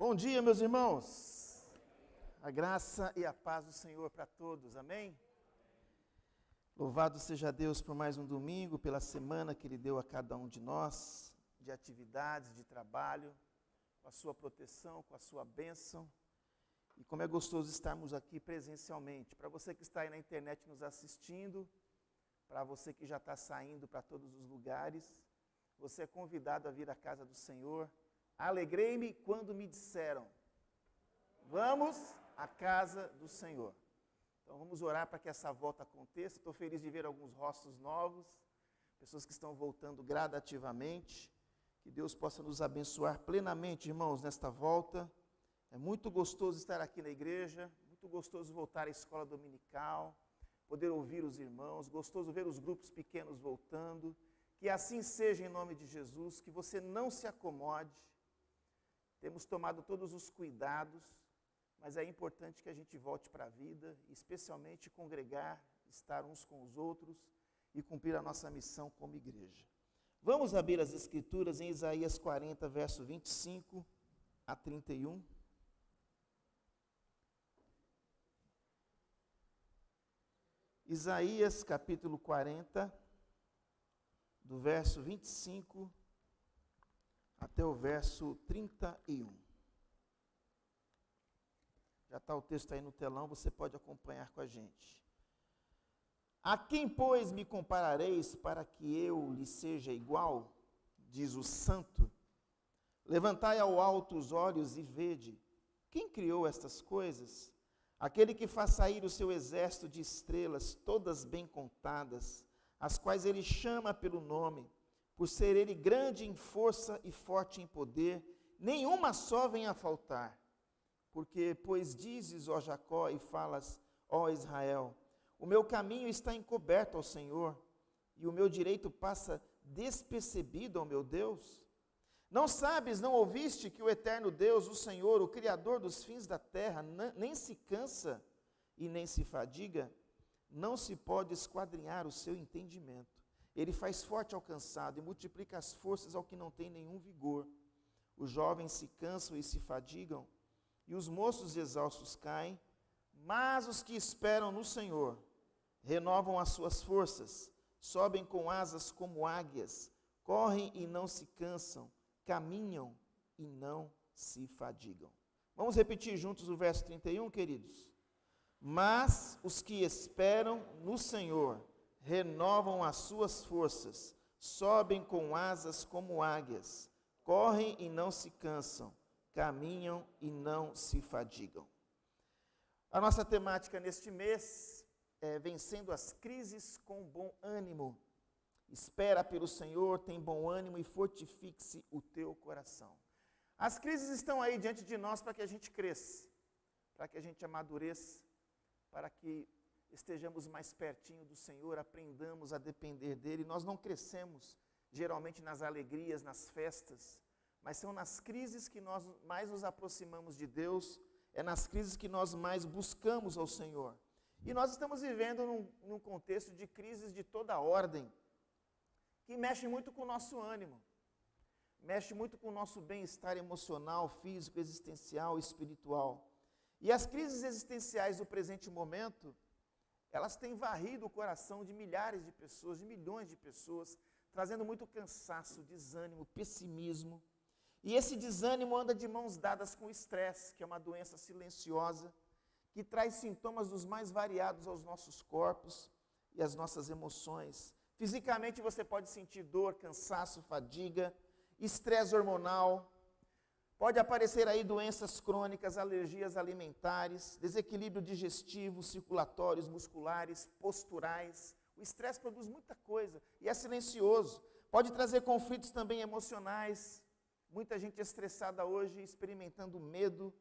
Bom dia, meus irmãos. A graça e a paz do Senhor para todos, amém? Louvado seja Deus por mais um domingo, pela semana que Ele deu a cada um de nós, de atividades, de trabalho, com a sua proteção, com a sua bênção. E como é gostoso estarmos aqui presencialmente. Para você que está aí na internet nos assistindo, para você que já está saindo para todos os lugares, você é convidado a vir à casa do Senhor. Alegrei-me quando me disseram, vamos à casa do Senhor. Então vamos orar para que essa volta aconteça. Estou feliz de ver alguns rostos novos, pessoas que estão voltando gradativamente. Que Deus possa nos abençoar plenamente, irmãos, nesta volta. É muito gostoso estar aqui na igreja, muito gostoso voltar à escola dominical, poder ouvir os irmãos, gostoso ver os grupos pequenos voltando. Que assim seja em nome de Jesus, que você não se acomode. Temos tomado todos os cuidados, mas é importante que a gente volte para a vida, especialmente congregar, estar uns com os outros e cumprir a nossa missão como igreja. Vamos abrir as Escrituras em Isaías 40, verso 25 a 31. Isaías capítulo 40, do verso 25 até o verso 31. Já está o texto aí no telão, você pode acompanhar com a gente. A quem, pois, me comparareis para que eu lhe seja igual? Diz o Santo. Levantai ao alto os olhos e vede. Quem criou estas coisas? Aquele que faz sair o seu exército de estrelas, todas bem contadas, as quais ele chama pelo nome, por ser ele grande em força e forte em poder, nenhuma só vem a faltar. Porque, pois dizes, ó Jacó, e falas, ó Israel, o meu caminho está encoberto ao Senhor, e o meu direito passa despercebido ao meu Deus? Não sabes, não ouviste que o eterno Deus, o Senhor, o Criador dos fins da terra, nem se cansa e nem se fadiga? Não se pode esquadrinhar o seu entendimento. Ele faz forte ao cansado e multiplica as forças ao que não tem nenhum vigor. Os jovens se cansam e se fadigam, e os moços exaustos caem, mas os que esperam no Senhor renovam as suas forças, sobem com asas como águias, correm e não se cansam, caminham e não se fadigam. Vamos repetir juntos o verso 31, queridos? Mas os que esperam no Senhor renovam as suas forças, sobem com asas como águias, correm e não se cansam, caminham e não se fadigam. A nossa temática neste mês é vencendo as crises com bom ânimo. Espera pelo Senhor, tem bom ânimo e fortifique-se o teu coração. As crises estão aí diante de nós para que a gente cresça, para que a gente amadureça, para que estejamos mais pertinho do Senhor, aprendamos a depender dEle. Nós não crescemos geralmente nas alegrias, nas festas, mas são nas crises que nós mais nos aproximamos de Deus, é nas crises que nós mais buscamos ao Senhor. E nós estamos vivendo num contexto de crises de toda ordem, que mexe muito com o nosso ânimo, mexe muito com o nosso bem-estar emocional, físico, existencial, espiritual. E as crises existenciais do presente momento, elas têm varrido o coração de milhares de pessoas, de milhões de pessoas, trazendo muito cansaço, desânimo, pessimismo. E esse desânimo anda de mãos dadas com o estresse, que é uma doença silenciosa, que traz sintomas dos mais variados aos nossos corpos e às nossas emoções. Fisicamente você pode sentir dor, cansaço, fadiga, estresse hormonal. Pode aparecer aí doenças crônicas, alergias alimentares, desequilíbrio digestivo, circulatórios, musculares, posturais. O estresse produz muita coisa e é silencioso. Pode trazer conflitos também emocionais. Muita gente estressada hoje experimentando medo,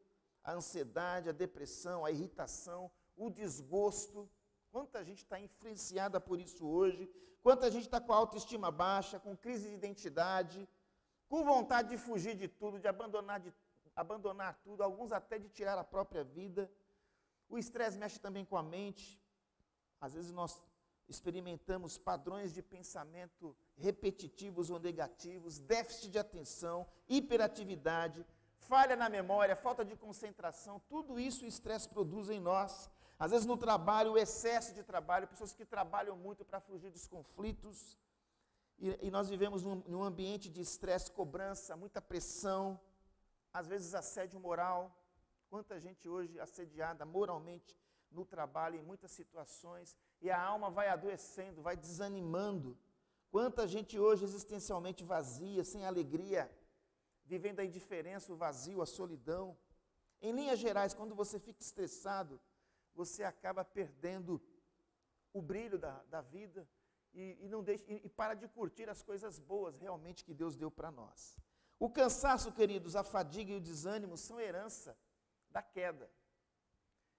a ansiedade, a depressão, a irritação, o desgosto. Quanta gente está influenciada por isso hoje. Quanta gente está com a autoestima baixa, com crise de identidade, com vontade de fugir de tudo, de abandonar tudo, alguns até de tirar a própria vida. O estresse mexe também com a mente. Às vezes nós experimentamos padrões de pensamento repetitivos ou negativos, déficit de atenção, hiperatividade, falha na memória, falta de concentração, tudo isso o estresse produz em nós. Às vezes no trabalho, o excesso de trabalho, pessoas que trabalham muito para fugir dos conflitos, e nós vivemos num ambiente de estresse, cobrança, muita pressão, às vezes assédio moral. Quanta gente hoje assediada moralmente no trabalho, em muitas situações, e a alma vai adoecendo, vai desanimando. Quanta gente hoje existencialmente vazia, sem alegria, vivendo a indiferença, o vazio, a solidão. Em linhas gerais, quando você fica estressado, você acaba perdendo o brilho da vida e para de curtir as coisas boas realmente que Deus deu para nós. O cansaço, queridos, a fadiga e o desânimo são herança da queda.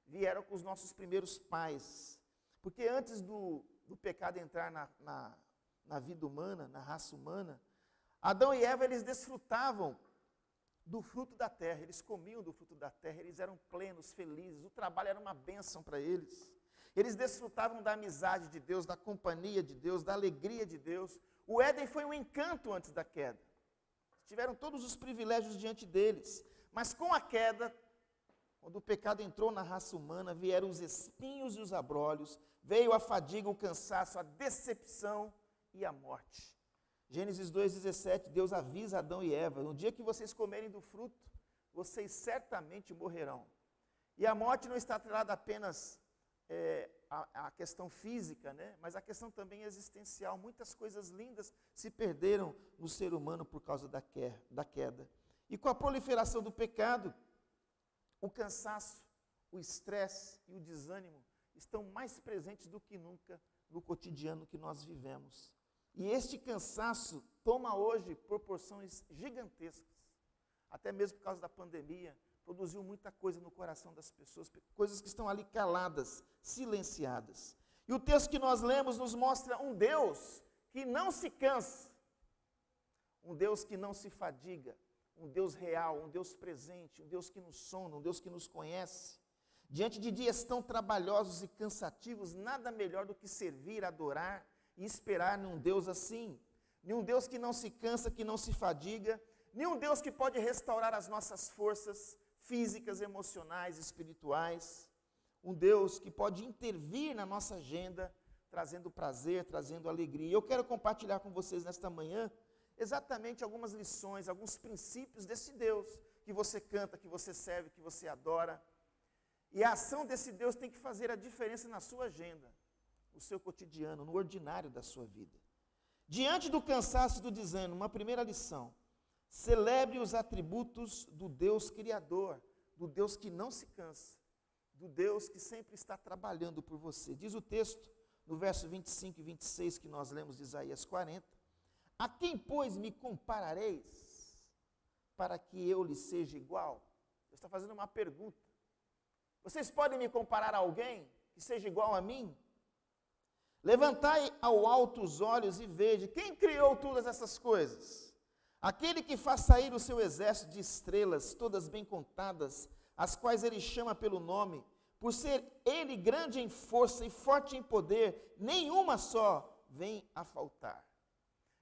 Vieram com os nossos primeiros pais. Porque antes do pecado entrar na vida humana, na raça humana, Adão e Eva, eles desfrutavam do fruto da terra, eles comiam do fruto da terra, eles eram plenos, felizes, o trabalho era uma bênção para eles. Eles desfrutavam da amizade de Deus, da companhia de Deus, da alegria de Deus. O Éden foi um encanto antes da queda. Tiveram todos os privilégios diante deles. Mas com a queda, quando o pecado entrou na raça humana, vieram os espinhos e os abrolhos, veio a fadiga, o cansaço, a decepção e a morte. Gênesis 2,17, Deus avisa Adão e Eva, no dia que vocês comerem do fruto, vocês certamente morrerão. E a morte não está atrelada apenas à questão física, né? Mas a questão também existencial. Muitas coisas lindas se perderam no ser humano por causa da queda. E com a proliferação do pecado, o cansaço, o estresse e o desânimo estão mais presentes do que nunca no cotidiano que nós vivemos. E este cansaço toma hoje proporções gigantescas. Até mesmo por causa da pandemia, produziu muita coisa no coração das pessoas, coisas que estão ali caladas, silenciadas. E o texto que nós lemos nos mostra um Deus que não se cansa, um Deus que não se fadiga, um Deus real, um Deus presente, um Deus que nos sonda, um Deus que nos conhece. Diante de dias tão trabalhosos e cansativos, nada melhor do que servir, adorar e esperar num Deus assim, num Deus que não se cansa, que não se fadiga, num Deus que pode restaurar as nossas forças físicas, emocionais, espirituais, um Deus que pode intervir na nossa agenda, trazendo prazer, trazendo alegria. E eu quero compartilhar com vocês nesta manhã exatamente algumas lições, alguns princípios desse Deus que você canta, que você serve, que você adora. E a ação desse Deus tem que fazer a diferença na sua agenda, no seu cotidiano, no ordinário da sua vida. Diante do cansaço e do desânimo, uma primeira lição: celebre os atributos do Deus Criador, do Deus que não se cansa, do Deus que sempre está trabalhando por você. Diz o texto, no verso 25 e 26 que nós lemos de Isaías 40, a quem, pois, me comparareis, para que eu lhe seja igual? Deus está fazendo uma pergunta. Vocês podem me comparar a alguém que seja igual a mim? Levantai ao alto os olhos e vede, quem criou todas essas coisas? Aquele que faz sair o seu exército de estrelas, todas bem contadas, as quais ele chama pelo nome, por ser ele grande em força e forte em poder, nenhuma só vem a faltar.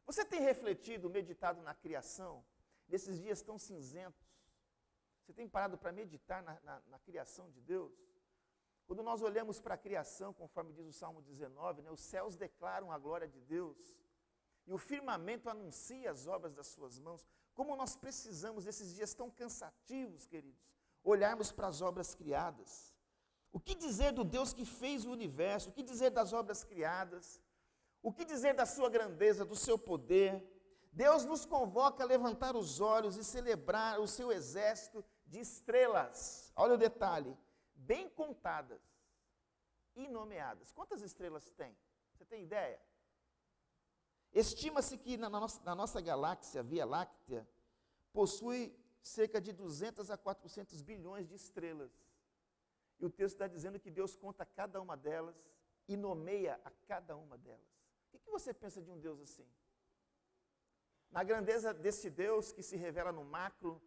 Você tem refletido, meditado na criação, nesses dias tão cinzentos? Você tem parado para meditar na criação de Deus? Quando nós olhamos para a criação, conforme diz o Salmo 19, né, os céus declaram a glória de Deus, e o firmamento anuncia as obras das suas mãos. Como nós precisamos, nesses dias tão cansativos, queridos, olharmos para as obras criadas. O que dizer do Deus que fez o universo? O que dizer das obras criadas? O que dizer da sua grandeza, do seu poder? Deus nos convoca a levantar os olhos e celebrar o seu exército de estrelas. Olha o detalhe, bem contadas e nomeadas. Quantas estrelas tem? Você tem ideia? Estima-se que na nossa galáxia, a Via Láctea, possui cerca de 200 a 400 bilhões de estrelas. E o texto está dizendo que Deus conta cada uma delas e nomeia a cada uma delas. O que você pensa de um Deus assim? Na grandeza desse Deus que se revela no macro,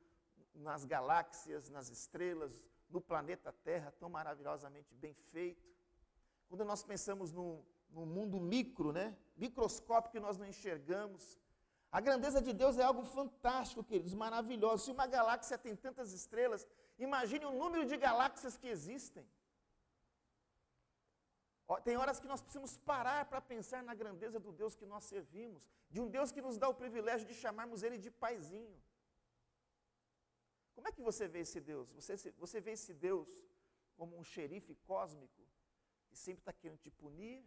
nas galáxias, nas estrelas, no planeta Terra, tão maravilhosamente bem feito. Quando nós pensamos no mundo micro, né? Microscópio que nós não enxergamos, A grandeza de Deus é algo fantástico, queridos, maravilhoso. Se uma galáxia tem tantas estrelas, imagine o número de galáxias que existem. Tem horas que nós precisamos parar para pensar na grandeza do Deus que nós servimos, de um Deus que nos dá o privilégio de chamarmos Ele de Paizinho. Como é que você vê esse Deus? Você vê esse Deus como um xerife cósmico, que sempre está querendo te punir,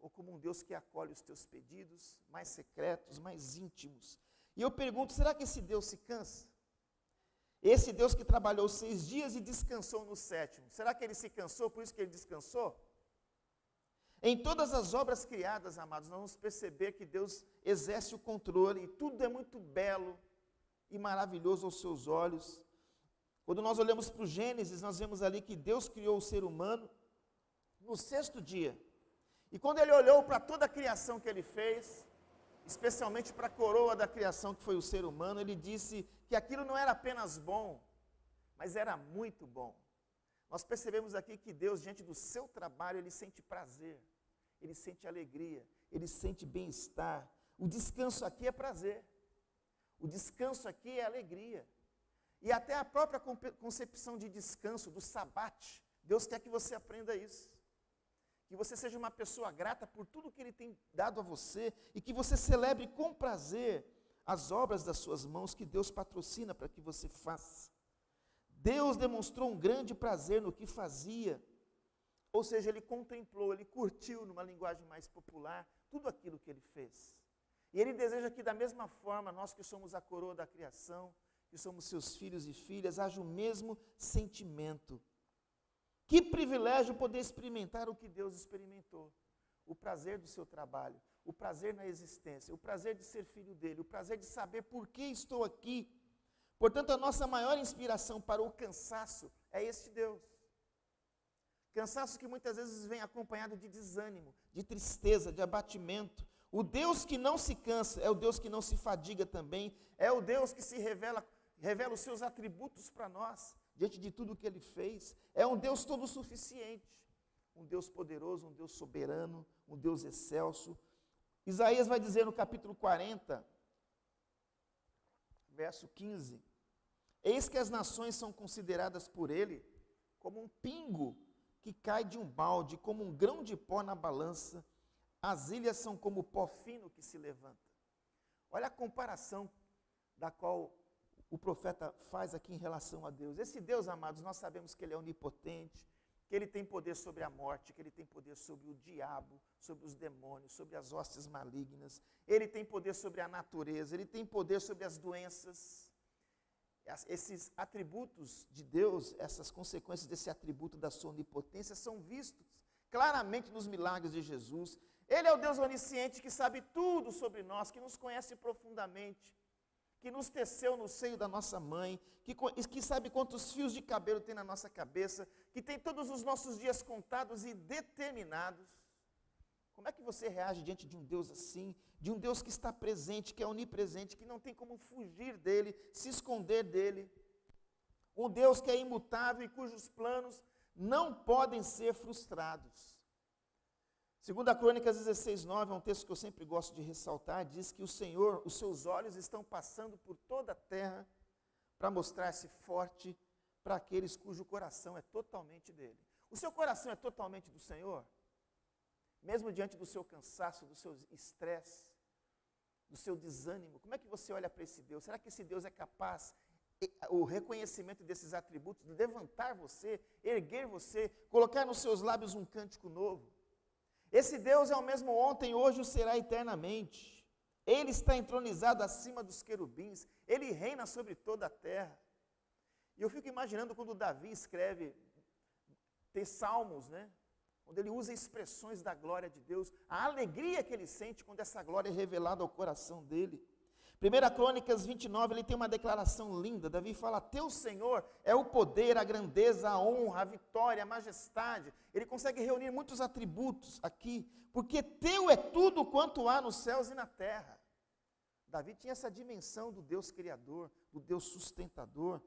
ou como um Deus que acolhe os teus pedidos mais secretos, mais íntimos? E eu pergunto, será que esse Deus se cansa? Esse Deus que trabalhou 6 dias e descansou no 7º, será que Ele se cansou, por isso que Ele descansou? Em todas as obras criadas, amados, nós vamos perceber que Deus exerce o controle, e tudo é muito belo e maravilhoso aos seus olhos. Quando nós olhamos para o Gênesis, nós vemos ali que Deus criou o ser humano no 6º dia. E quando Ele olhou para toda a criação que Ele fez, especialmente para a coroa da criação que foi o ser humano, Ele disse que aquilo não era apenas bom, mas era muito bom. Nós percebemos aqui que Deus, diante do seu trabalho, Ele sente prazer, Ele sente alegria, Ele sente bem-estar. O descanso aqui é prazer, o descanso aqui é alegria. E até a própria concepção de descanso, do sabate, Deus quer que você aprenda isso. Que você seja uma pessoa grata por tudo que Ele tem dado a você e que você celebre com prazer as obras das suas mãos que Deus patrocina para que você faça. Deus demonstrou um grande prazer no que fazia, ou seja, Ele contemplou, Ele curtiu, numa linguagem mais popular, tudo aquilo que Ele fez. E Ele deseja que da mesma forma, nós que somos a coroa da criação, que somos seus filhos e filhas, haja o mesmo sentimento. Que privilégio poder experimentar o que Deus experimentou. O prazer do seu trabalho, o prazer na existência, o prazer de ser filho dEle, o prazer de saber por que estou aqui. Portanto, a nossa maior inspiração para o cansaço é este Deus. Cansaço que muitas vezes vem acompanhado de desânimo, de tristeza, de abatimento. O Deus que não se cansa é o Deus que não se fadiga também, é o Deus que se revela os seus atributos para nós, diante de tudo que Ele fez. É um Deus todo suficiente, um Deus poderoso, um Deus soberano, um Deus excelso. Isaías vai dizer no capítulo 40, verso 15, eis que as nações são consideradas por Ele como um pingo que cai de um balde, como um grão de pó na balança, as ilhas são como pó fino que se levanta. Olha a comparação da qual o profeta faz aqui em relação a Deus. Esse Deus, amados, nós sabemos que Ele é onipotente, que Ele tem poder sobre a morte, que Ele tem poder sobre o diabo, sobre os demônios, sobre as hostes malignas. Ele tem poder sobre a natureza, Ele tem poder sobre as doenças. Esses atributos de Deus, essas consequências desse atributo da sua onipotência são vistos claramente nos milagres de Jesus. Ele é o Deus onisciente que sabe tudo sobre nós, que nos conhece profundamente, que nos teceu no seio da nossa mãe, que sabe quantos fios de cabelo tem na nossa cabeça, que tem todos os nossos dias contados e determinados. Como é que você reage diante de um Deus assim, de um Deus que está presente, que é onipresente, que não tem como fugir dele, se esconder dele? Um Deus que é imutável e cujos planos não podem ser frustrados. 2 Crônicas 16:9, é um texto que eu sempre gosto de ressaltar, diz que o Senhor, os seus olhos estão passando por toda a terra para mostrar-se forte para aqueles cujo coração é totalmente dele. O seu coração é totalmente do Senhor? Mesmo diante do seu cansaço, do seu estresse, do seu desânimo, como é que você olha para esse Deus? Será que esse Deus é capaz, o reconhecimento desses atributos, de levantar você, erguer você, colocar nos seus lábios um cântico novo? Esse Deus é o mesmo ontem, hoje o será eternamente. Ele está entronizado acima dos querubins, Ele reina sobre toda a terra. E eu fico imaginando quando Davi escreve, tem salmos, né? Onde ele usa expressões da glória de Deus, a alegria que ele sente quando essa glória é revelada ao coração dele. 1 Crônicas 29, ele tem uma declaração linda. Davi fala, teu Senhor é o poder, a grandeza, a honra, a vitória, a majestade. Ele consegue reunir muitos atributos aqui, porque teu é tudo quanto há nos céus e na terra. Davi tinha essa dimensão do Deus criador, do Deus sustentador.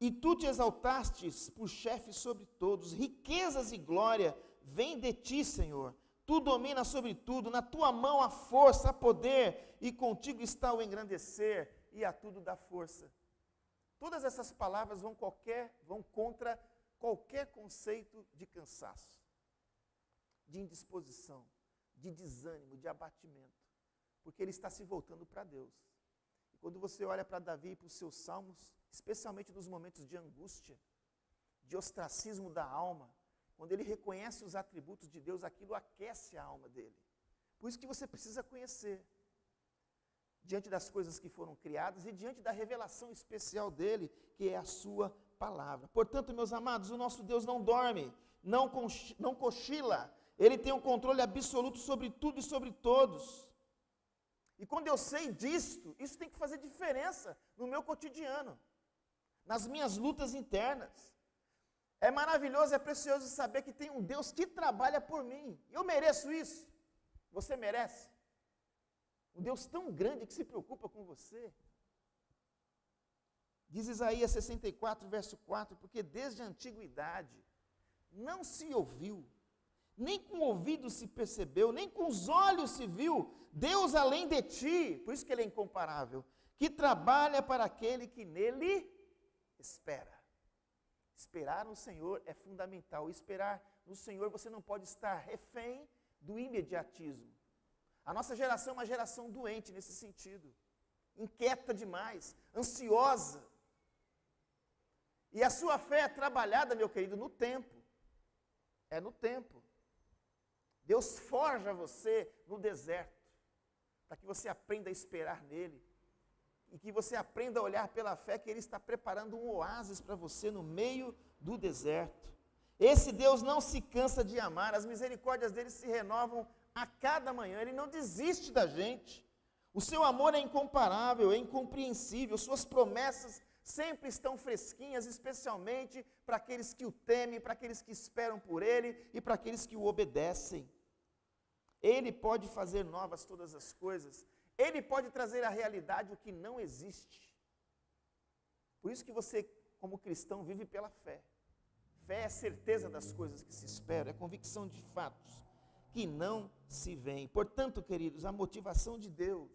E tu te exaltastes por chefe sobre todos, riquezas e glória vêm de ti, Senhor. Tu dominas sobre tudo, na tua mão há força, há poder, e contigo está o engrandecer, e a tudo dá força. Todas essas palavras vão contra qualquer conceito de cansaço, de indisposição, de desânimo, de abatimento, porque ele está se voltando para Deus. E quando você olha para Davi e para os seus salmos, especialmente nos momentos de angústia, de ostracismo da alma, quando ele reconhece os atributos de Deus, aquilo aquece a alma dele. Por isso que você precisa conhecer, diante das coisas que foram criadas e diante da revelação especial dele, que é a sua palavra. Portanto, meus amados, o nosso Deus não dorme, não cochila, ele tem o controle absoluto sobre tudo e sobre todos. E quando eu sei disto, isso tem que fazer diferença no meu cotidiano, nas minhas lutas internas. É maravilhoso, é precioso saber que tem um Deus que trabalha por mim. Eu mereço isso. Você merece. Um Deus tão grande que se preocupa com você. Diz Isaías 64, verso 4, porque desde a antiguidade não se ouviu, nem com o ouvido se percebeu, nem com os olhos se viu, Deus além de ti, por isso que ele é incomparável, que trabalha para aquele que nele espera. Esperar no Senhor é fundamental. Esperar no Senhor, você não pode estar refém do imediatismo. A nossa geração é uma geração doente nesse sentido. Inquieta demais, ansiosa. E a sua fé é trabalhada, meu querido, no tempo. É no tempo. Deus forja você no deserto, para que você aprenda a esperar nele. E que você aprenda a olhar pela fé que ele está preparando um oásis para você no meio do deserto. Esse Deus não se cansa de amar, as misericórdias dele se renovam a cada manhã, ele não desiste da gente. O seu amor é incomparável, é incompreensível, suas promessas sempre estão fresquinhas, especialmente para aqueles que o temem, para aqueles que esperam por ele e para aqueles que o obedecem. Ele pode fazer novas todas as coisas. Ele pode trazer à realidade o que não existe. Por isso que você, como cristão, vive pela fé. Fé é certeza das coisas que se esperam, é convicção de fatos que não se veem. Portanto, queridos, a motivação de Deus,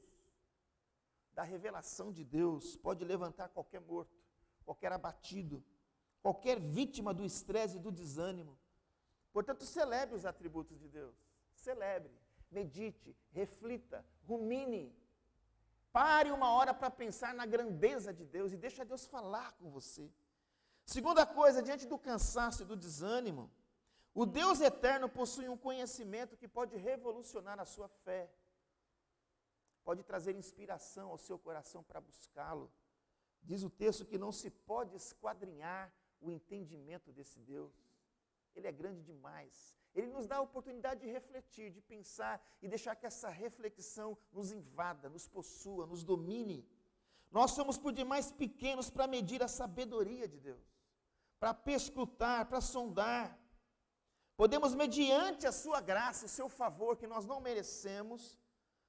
da revelação de Deus, pode levantar qualquer morto, qualquer abatido, qualquer vítima do estresse e do desânimo. Portanto, celebre os atributos de Deus. Celebre. Medite, reflita, rumine. Pare uma hora para pensar na grandeza de Deus e deixa Deus falar com você. Segunda coisa, diante do cansaço e do desânimo, o Deus eterno possui um conhecimento que pode revolucionar a sua fé. Pode trazer inspiração ao seu coração para buscá-lo. Diz o texto que não se pode esquadrinhar o entendimento desse Deus. Ele é grande demais. Ele nos dá a oportunidade de refletir, de pensar e deixar que essa reflexão nos invada, nos possua, nos domine. Nós somos por demais pequenos para medir a sabedoria de Deus, para perscrutar, para sondar. Podemos, mediante a sua graça, o seu favor, que nós não merecemos,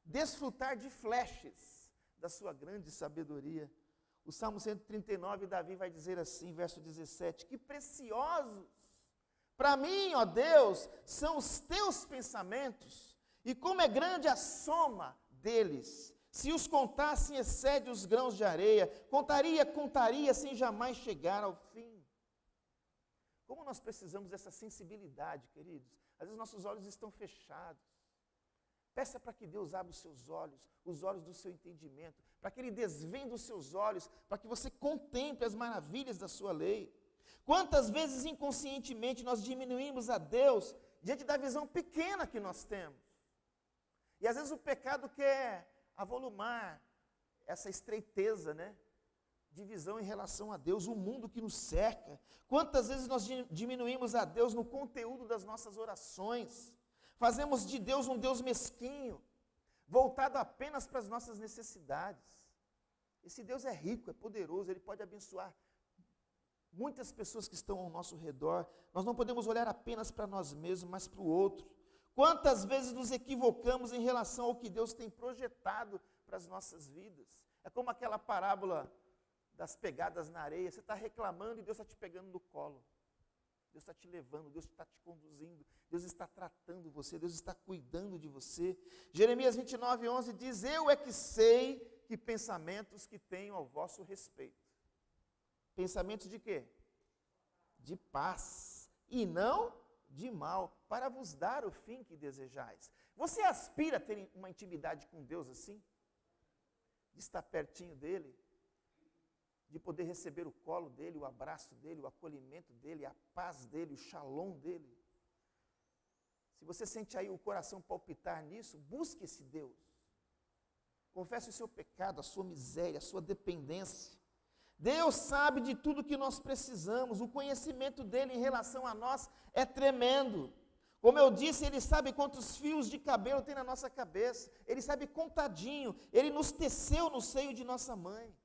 desfrutar de flashes da sua grande sabedoria. O Salmo 139, Davi vai dizer assim, verso 17, que preciosos para mim, ó Deus, são os teus pensamentos, e como é grande a soma deles. Se os contassem, excede os grãos de areia. Contaria, sem jamais chegar ao fim. Como nós precisamos dessa sensibilidade, queridos. Às vezes nossos olhos estão fechados. Peça para que Deus abra os olhos do seu entendimento, para que Ele desvende os seus olhos, para que você contemple as maravilhas da sua lei. Quantas vezes inconscientemente nós diminuímos a Deus diante da visão pequena que nós temos. E às vezes o pecado quer avolumar essa estreiteza, de visão em relação a Deus, o mundo que nos cerca. Quantas vezes nós diminuímos a Deus no conteúdo das nossas orações. Fazemos de Deus um Deus mesquinho, voltado apenas para as nossas necessidades. Esse Deus é rico, é poderoso, Ele pode abençoar muitas pessoas que estão ao nosso redor. Nós não podemos olhar apenas para nós mesmos, mas para o outro. Quantas vezes nos equivocamos em relação ao que Deus tem projetado para as nossas vidas? É como aquela parábola das pegadas na areia. Você está reclamando e Deus está te pegando no colo. Deus está te levando, Deus está te conduzindo, Deus está tratando você, Deus está cuidando de você. Jeremias 29:11 diz: eu é que sei que pensamentos que tenho ao vosso respeito. Pensamentos de quê? De paz, e não de mal, para vos dar o fim que desejais. Você aspira a ter uma intimidade com Deus assim? De estar pertinho dEle? De poder receber o colo dEle, o abraço dEle, o acolhimento dEle, a paz dEle, o shalom dEle? Se você sente aí o coração palpitar nisso, busque esse Deus. Confesse o seu pecado, a sua miséria, a sua dependência. Deus sabe de tudo que nós precisamos, o conhecimento dEle em relação a nós é tremendo. Como eu disse, Ele sabe quantos fios de cabelo tem na nossa cabeça, Ele sabe contadinho, Ele nos teceu no seio de nossa mãe.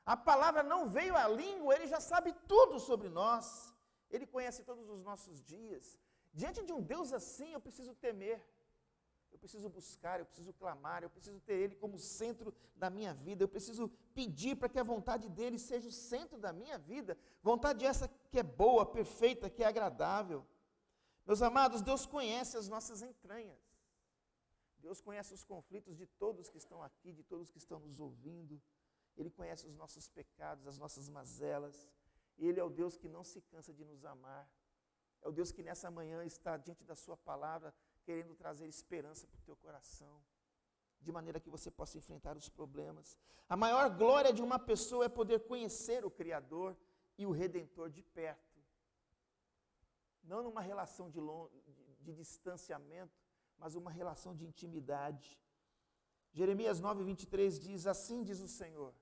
A palavra não veio à língua, Ele já sabe tudo sobre nós, Ele conhece todos os nossos dias. Diante de um Deus assim, eu preciso temer. Eu preciso buscar, eu preciso clamar, eu preciso ter Ele como centro da minha vida, eu preciso pedir para que a vontade dEle seja o centro da minha vida, vontade essa que é boa, perfeita, que é agradável. Meus amados, Deus conhece as nossas entranhas, Deus conhece os conflitos de todos que estão aqui, de todos que estão nos ouvindo, Ele conhece os nossos pecados, as nossas mazelas, e Ele é o Deus que não se cansa de nos amar, é o Deus que nessa manhã está diante da sua palavra, querendo trazer esperança para o teu coração, de maneira que você possa enfrentar os problemas. A maior glória de uma pessoa é poder conhecer o Criador e o Redentor de perto. Não numa relação de distanciamento, mas uma relação de intimidade. Jeremias 9:23 diz: assim diz o Senhor,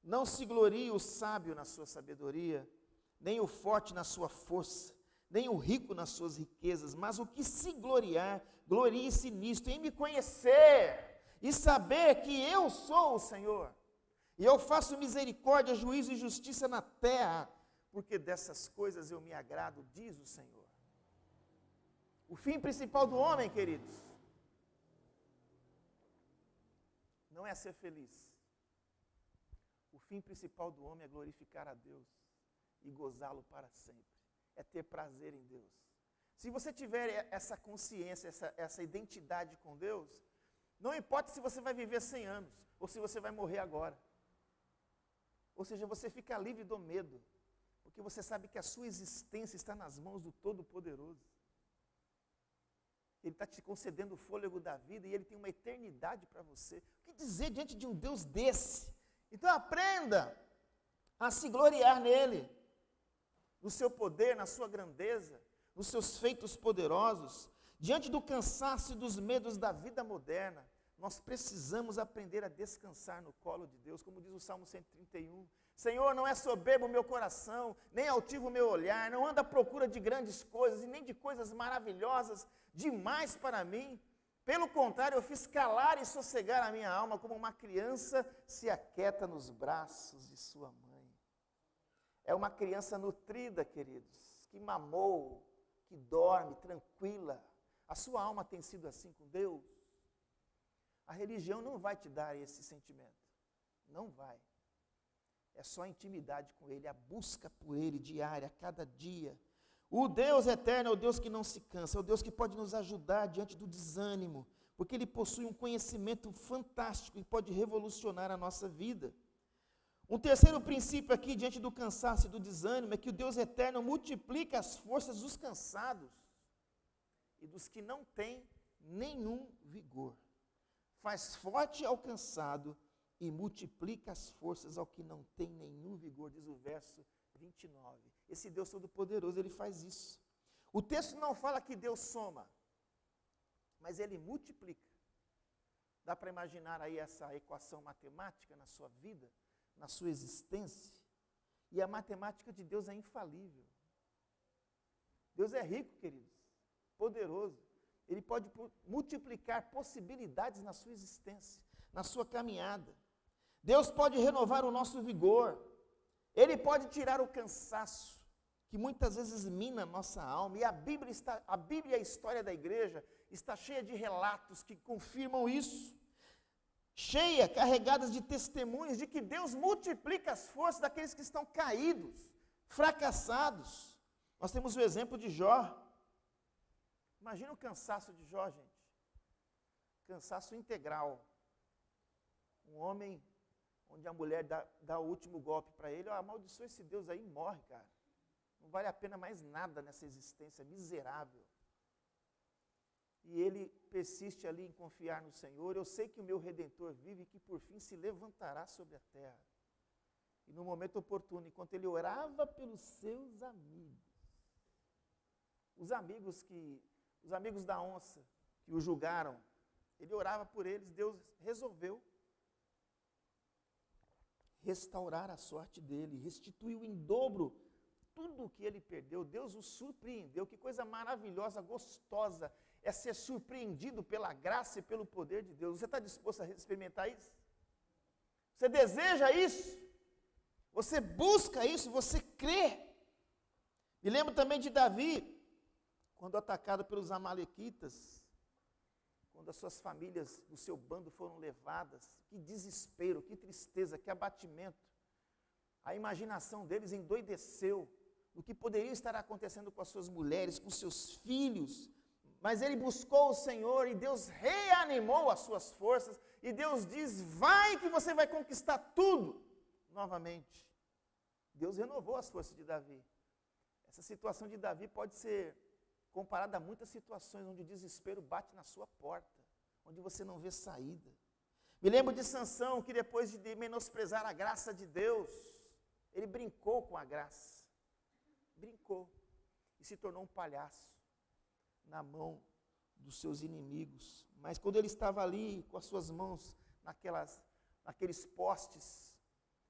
não se glorie o sábio na sua sabedoria, nem o forte na sua força, nem o rico nas suas riquezas, mas o que se gloriar, glorie-se nisto, em me conhecer e saber que eu sou o Senhor. E eu faço misericórdia, juízo e justiça na terra, porque dessas coisas eu me agrado, diz o Senhor. O fim principal do homem, queridos, não é ser feliz. O fim principal do homem é glorificar a Deus e gozá-lo para sempre. É ter prazer em Deus. Se você tiver essa consciência, essa identidade com Deus, não importa se você vai viver 100 anos, ou se você vai morrer agora. Ou seja, você fica livre do medo, porque você sabe que a sua existência está nas mãos do Todo-Poderoso. Ele está te concedendo o fôlego da vida e Ele tem uma eternidade para você. O que dizer diante de um Deus desse? Então aprenda a se gloriar nele, no seu poder, na sua grandeza, nos seus feitos poderosos. Diante do cansaço e dos medos da vida moderna, nós precisamos aprender a descansar no colo de Deus, como diz o Salmo 131. Senhor, não é soberbo o meu coração, nem altivo o meu olhar, não anda à procura de grandes coisas e nem de coisas maravilhosas demais para mim. Pelo contrário, eu fiz calar e sossegar a minha alma, como uma criança se aquieta nos braços de sua mãe. É uma criança nutrida, queridos, que mamou, que dorme tranquila. A sua alma tem sido assim com Deus? A religião não vai te dar esse sentimento. Não vai. É só a intimidade com Ele, a busca por Ele diária, a cada dia. O Deus eterno é o Deus que não se cansa, é o Deus que pode nos ajudar diante do desânimo, porque Ele possui um conhecimento fantástico e pode revolucionar a nossa vida. Um terceiro princípio aqui, diante do cansaço e do desânimo, é que o Deus eterno multiplica as forças dos cansados e dos que não têm nenhum vigor. Faz forte ao cansado e multiplica as forças ao que não tem nenhum vigor, diz o verso 29. Esse Deus Todo-Poderoso, Ele faz isso. O texto não fala que Deus soma, mas Ele multiplica. Dá para imaginar aí essa equação matemática na sua vida, na sua existência? E a matemática de Deus é infalível. Deus é rico, queridos, poderoso. Ele pode multiplicar possibilidades na sua existência, na sua caminhada. Deus pode renovar o nosso vigor. Ele pode tirar o cansaço, que muitas vezes mina a nossa alma. E a Bíblia e a história da igreja está cheia de relatos que confirmam isso. Cheia, carregadas de testemunhos de que Deus multiplica as forças daqueles que estão caídos, fracassados. Nós temos o exemplo de Jó. Imagina o cansaço de Jó, gente. Cansaço integral. Um homem onde a mulher dá o último golpe para ele, amaldiçoa esse Deus aí e morre, cara. Não vale a pena mais nada nessa existência miserável. E ele persiste ali em confiar no Senhor. Eu sei que o meu Redentor vive e que por fim se levantará sobre a terra. E no momento oportuno, enquanto ele orava pelos seus amigos, os amigos da onça que o julgaram, ele orava por eles, Deus resolveu restaurar a sorte dele, restituiu em dobro tudo o que ele perdeu. Deus o surpreendeu. Que coisa maravilhosa, gostosa é ser surpreendido pela graça e pelo poder de Deus. Você está disposto a experimentar isso? Você deseja isso? Você busca isso? Você crê? Me lembro também de Davi, quando atacado pelos amalequitas, quando as suas famílias do seu bando foram levadas. Que desespero, que tristeza, que abatimento. A imaginação deles endoideceu do que poderia estar acontecendo com as suas mulheres, com seus filhos. Mas ele buscou o Senhor e Deus reanimou as suas forças. E Deus diz, vai que você vai conquistar tudo novamente. Deus renovou as forças de Davi. Essa situação de Davi pode ser comparada a muitas situações onde o desespero bate na sua porta, onde você não vê saída. Me lembro de Sansão, que depois de menosprezar a graça de Deus, ele brincou com a graça. Brincou. E se tornou um palhaço na mão dos seus inimigos. Mas quando ele estava ali, com as suas mãos naqueles postes,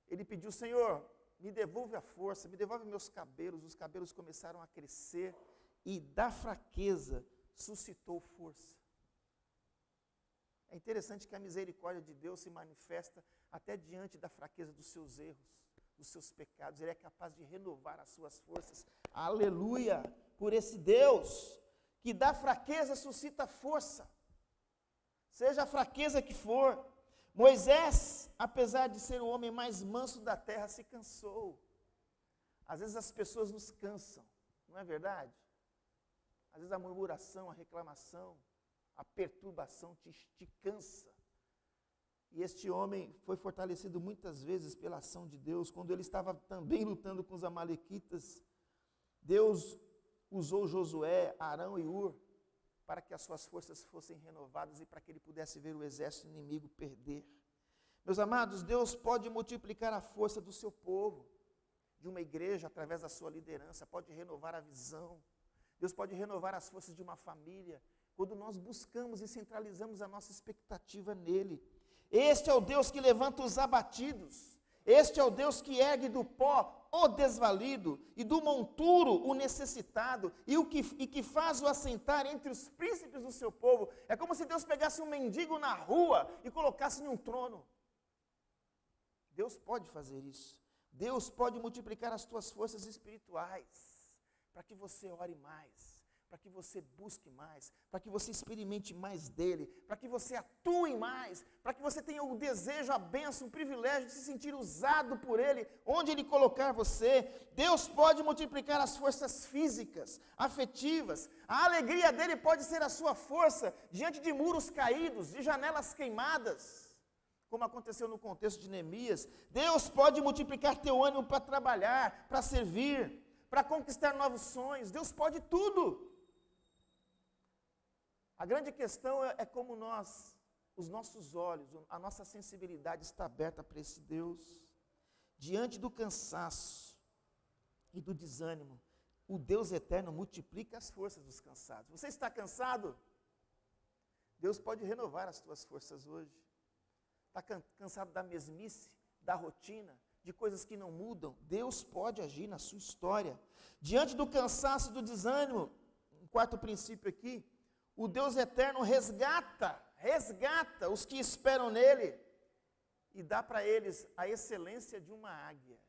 ele pediu, Senhor, me devolve a força, me devolve meus cabelos. Os cabelos começaram a crescer e da fraqueza suscitou força. É interessante que a misericórdia de Deus se manifesta até diante da fraqueza dos seus erros, dos seus pecados. Ele é capaz de renovar as suas forças. Aleluia! Por esse Deus que da fraqueza suscita força. Seja a fraqueza que for. Moisés, apesar de ser o homem mais manso da terra, se cansou. Às vezes as pessoas nos cansam, não é verdade? Às vezes a murmuração, a reclamação, a perturbação te cansa. E este homem foi fortalecido muitas vezes pela ação de Deus. Quando ele estava também lutando com os amalequitas, Deus usou Josué, Arão e Ur para que as suas forças fossem renovadas e para que ele pudesse ver o exército inimigo perder. Meus amados, Deus pode multiplicar a força do seu povo, de uma igreja através da sua liderança, pode renovar a visão. Deus pode renovar as forças de uma família, quando nós buscamos e centralizamos a nossa expectativa nele. Este é o Deus que levanta os abatidos. Este é o Deus que ergue do pó o desvalido e do monturo o necessitado e que faz o assentar entre os príncipes do seu povo. É como se Deus pegasse um mendigo na rua e colocasse em um trono. Deus pode fazer isso. Deus pode multiplicar as tuas forças espirituais para que você ore mais, para que você busque mais, para que você experimente mais dele, para que você atue mais, para que você tenha o desejo, a bênção, o privilégio de se sentir usado por ele, onde ele colocar você. Deus pode multiplicar as forças físicas, afetivas. A alegria dele pode ser a sua força diante de muros caídos, de janelas queimadas, como aconteceu no contexto de Neemias. Deus pode multiplicar teu ânimo para trabalhar, para servir, para conquistar novos sonhos. Deus pode tudo. A grande questão é como os nossos olhos, a nossa sensibilidade está aberta para esse Deus. Diante do cansaço e do desânimo, o Deus eterno multiplica as forças dos cansados. Você está cansado? Deus pode renovar as tuas forças hoje. Está cansado da mesmice, da rotina, de coisas que não mudam? Deus pode agir na sua história. Diante do cansaço e do desânimo, um quarto princípio aqui, o Deus eterno resgata os que esperam nele e dá para eles a excelência de uma águia.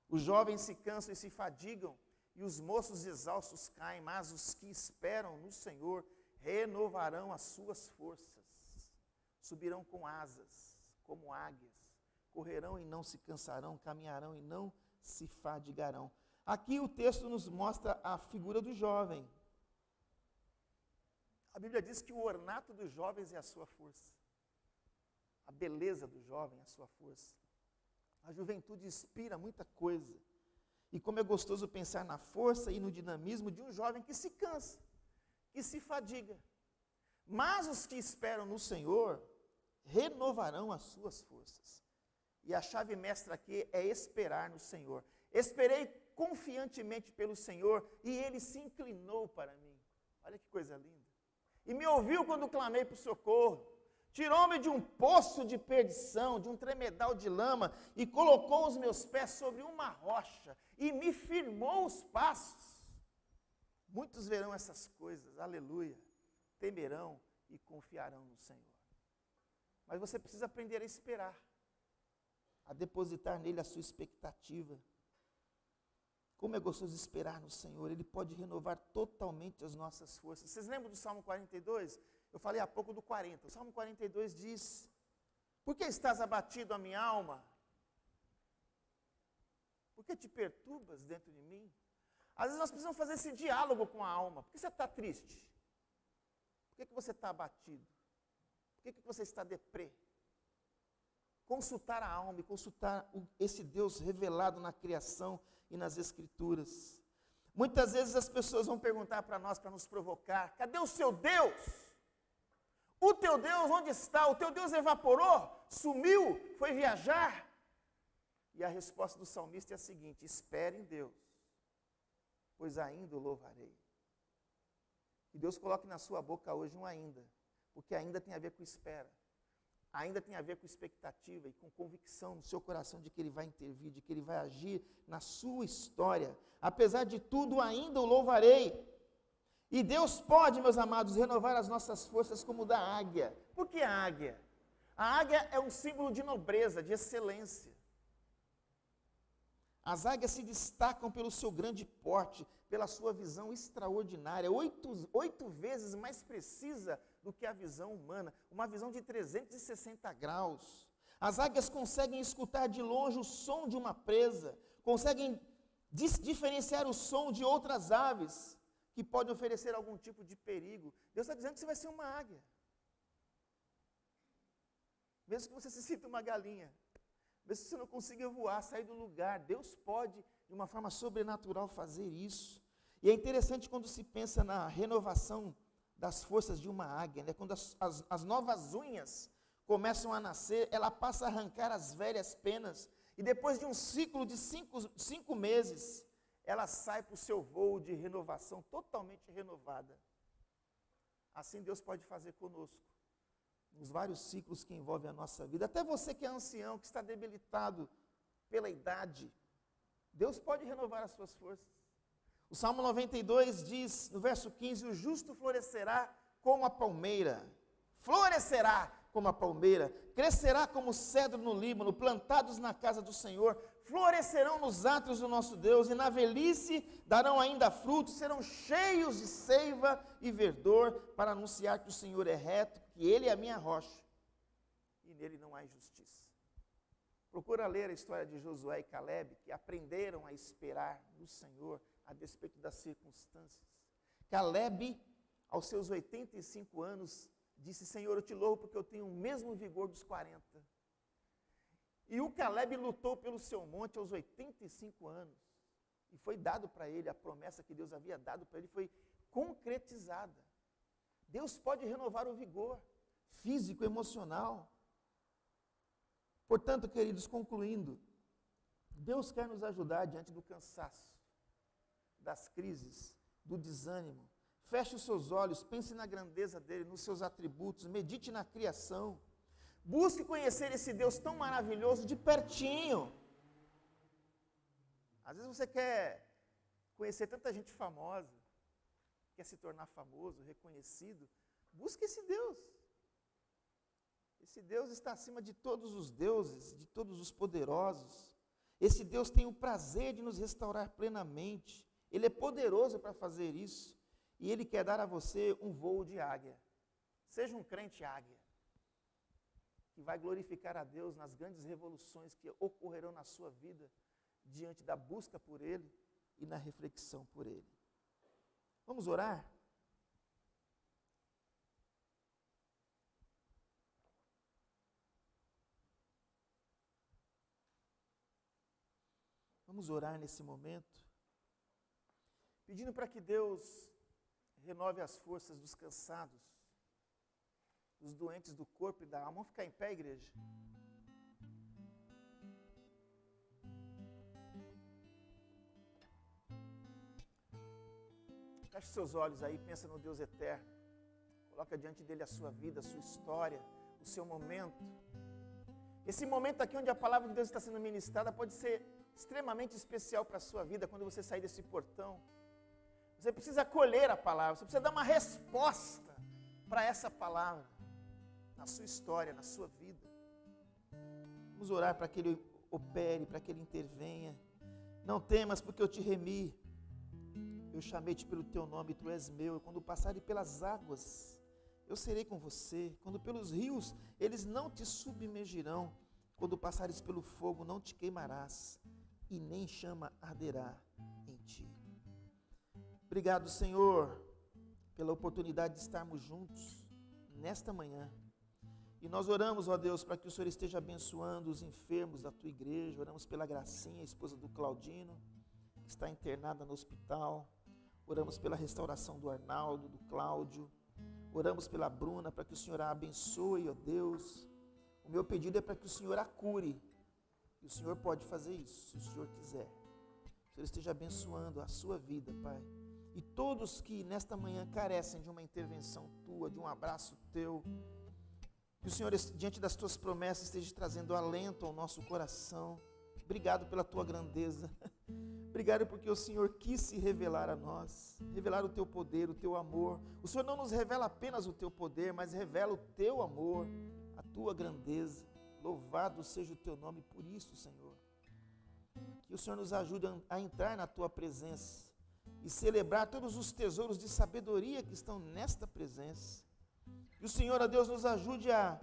Os jovens se cansam e se fadigam e os moços exaustos caem, mas os que esperam no Senhor renovarão as suas forças. Subirão com asas, como águias, correrão e não se cansarão, caminharão e não se fadigarão. Aqui o texto nos mostra a figura do jovem. A Bíblia diz que o ornato dos jovens é a sua força. A beleza do jovem é a sua força. A juventude inspira muita coisa. E como é gostoso pensar na força e no dinamismo de um jovem que se cansa, que se fadiga. Mas os que esperam no Senhor renovarão as suas forças. E a chave mestra aqui é esperar no Senhor. Esperei confiantemente pelo Senhor e Ele se inclinou para mim. Olha que coisa linda. E me ouviu quando clamei por socorro. Tirou-me de um poço de perdição, de um tremedal de lama, e colocou os meus pés sobre uma rocha, e me firmou os passos. Muitos verão essas coisas, aleluia, temerão e confiarão no Senhor. Mas você precisa aprender a esperar, a depositar nele a sua expectativa. Como é gostoso esperar no Senhor, Ele pode renovar totalmente as nossas forças. Vocês lembram do Salmo 42? Eu falei há pouco do 40. O Salmo 42 diz: por que estás abatido, a minha alma? Por que te perturbas dentro de mim? Às vezes nós precisamos fazer esse diálogo com a alma. Por que você está triste? Por que você está abatido? Por que você está deprê? Consultar a alma e consultar esse Deus revelado na criação e nas Escrituras. Muitas vezes as pessoas vão perguntar para nós, para nos provocar: cadê o seu Deus? O teu Deus onde está? O teu Deus evaporou? Sumiu? Foi viajar? E a resposta do salmista é a seguinte: espere em Deus, pois ainda o louvarei. Que Deus coloque na sua boca hoje um ainda, porque ainda tem a ver com espera. Ainda tem a ver com expectativa e com convicção no seu coração de que Ele vai intervir, de que Ele vai agir na sua história. Apesar de tudo, ainda o louvarei. E Deus pode, meus amados, renovar as nossas forças como o da águia. Por que a águia? A águia é um símbolo de nobreza, de excelência. As águias se destacam pelo seu grande porte, pela sua visão extraordinária, oito vezes mais precisa do que a visão humana, uma visão de 360 graus. As águias conseguem escutar de longe o som de uma presa, conseguem diferenciar o som de outras aves, que podem oferecer algum tipo de perigo. Deus está dizendo que você vai ser uma águia. Mesmo que você se sinta uma galinha, mesmo que você não consiga voar, sair do lugar, Deus pode, de uma forma sobrenatural, fazer isso. E é interessante quando se pensa na renovação das forças de uma águia, né? Quando as novas unhas começam a nascer, ela passa a arrancar as velhas penas, e depois de um ciclo de cinco meses, ela sai para o seu voo de renovação, totalmente renovada. Assim Deus pode fazer conosco, nos vários ciclos que envolvem a nossa vida. Até você que é ancião, que está debilitado pela idade, Deus pode renovar as suas forças. O Salmo 92 diz, no verso 15, o justo florescerá como a palmeira, florescerá como a palmeira, crescerá como o cedro no Líbano, plantados na casa do Senhor, florescerão nos átrios do nosso Deus, e na velhice darão ainda frutos, serão cheios de seiva e verdor, para anunciar que o Senhor é reto, que Ele é a minha rocha, e nele não há injustiça. Procura ler a história de Josué e Caleb, que aprenderam a esperar no Senhor, a despeito das circunstâncias. Caleb, aos seus 85 anos, disse: Senhor, eu te louvo porque eu tenho o mesmo vigor dos 40. E o Caleb lutou pelo seu monte aos 85 anos. E foi dado para ele, a promessa que Deus havia dado para ele foi concretizada. Deus pode renovar o vigor físico, emocional. Portanto, queridos, concluindo, Deus quer nos ajudar diante do cansaço, das crises, do desânimo. Feche os seus olhos, pense na grandeza dele, nos seus atributos, medite na criação. Busque conhecer esse Deus tão maravilhoso de pertinho. Às vezes você quer conhecer tanta gente famosa, quer se tornar famoso, reconhecido. Busque esse Deus. Esse Deus está acima de todos os deuses, de todos os poderosos. Esse Deus tem o prazer de nos restaurar plenamente. Ele é poderoso para fazer isso. E Ele quer dar a você um voo de águia. Seja um crente águia, que vai glorificar a Deus nas grandes revoluções que ocorrerão na sua vida, diante da busca por Ele, e na reflexão por Ele. Vamos orar? Vamos orar nesse momento, pedindo para que Deus renove as forças dos cansados, dos doentes do corpo e da alma. Vamos ficar em pé, igreja? Feche seus olhos aí, pensa no Deus eterno. Coloca diante dele a sua vida, a sua história, o seu momento. Esse momento aqui onde a palavra de Deus está sendo ministrada pode ser extremamente especial para a sua vida quando você sair desse portão. Você precisa acolher a palavra, você precisa dar uma resposta para essa palavra, na sua história, na sua vida. Vamos orar para que Ele opere, para que Ele intervenha. Não temas, porque eu te remi. Eu chamei-te pelo teu nome, tu és meu. Quando passares pelas águas, eu serei com você. Quando pelos rios, eles não te submergirão. Quando passares pelo fogo, não te queimarás, e nem chama arderá em ti. Obrigado, Senhor, pela oportunidade de estarmos juntos nesta manhã. E nós oramos, ó Deus, para que o Senhor esteja abençoando os enfermos da tua igreja. Oramos pela Gracinha, esposa do Claudino, que está internada no hospital. Oramos pela restauração do Arnaldo, do Cláudio. Oramos pela Bruna, para que o Senhor a abençoe, ó Deus. O meu pedido é para que o Senhor a cure. E o Senhor pode fazer isso, se o Senhor quiser. Que o Senhor esteja abençoando a sua vida, Pai. E todos que nesta manhã carecem de uma intervenção tua, de um abraço teu, que o Senhor, diante das tuas promessas, esteja trazendo alento ao nosso coração. Obrigado pela tua grandeza. Obrigado porque o Senhor quis se revelar a nós, revelar o teu poder, o teu amor. O Senhor não nos revela apenas o teu poder, mas revela o teu amor, a tua grandeza. Louvado seja o teu nome por isso, Senhor. Que o Senhor nos ajude a entrar na tua presença e celebrar todos os tesouros de sabedoria que estão nesta presença. Que o Senhor, ó Deus, nos ajude a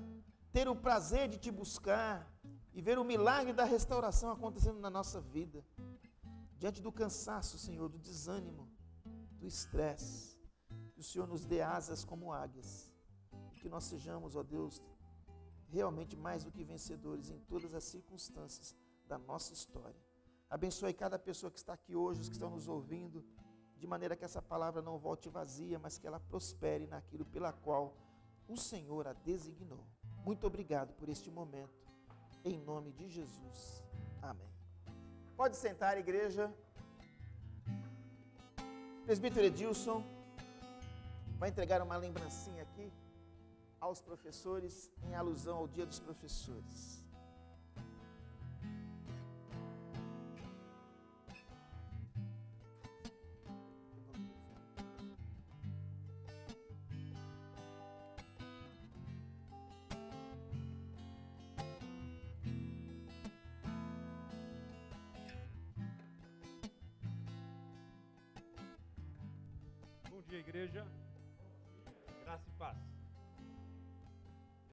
ter o prazer de te buscar e ver o milagre da restauração acontecendo na nossa vida. Diante do cansaço, Senhor, do desânimo, do estresse, que o Senhor nos dê asas como águias e que nós sejamos, ó Deus, realmente mais do que vencedores em todas as circunstâncias da nossa história. Abençoe cada pessoa que está aqui hoje, os que estão nos ouvindo, de maneira que essa palavra não volte vazia, mas que ela prospere naquilo pela qual o Senhor a designou. Muito obrigado por este momento, em nome de Jesus. Amém. Pode sentar, igreja. Presbítero Edilson vai entregar uma lembrancinha aqui aos professores, em alusão ao Dia dos Professores. Bom dia, igreja. Graça e paz.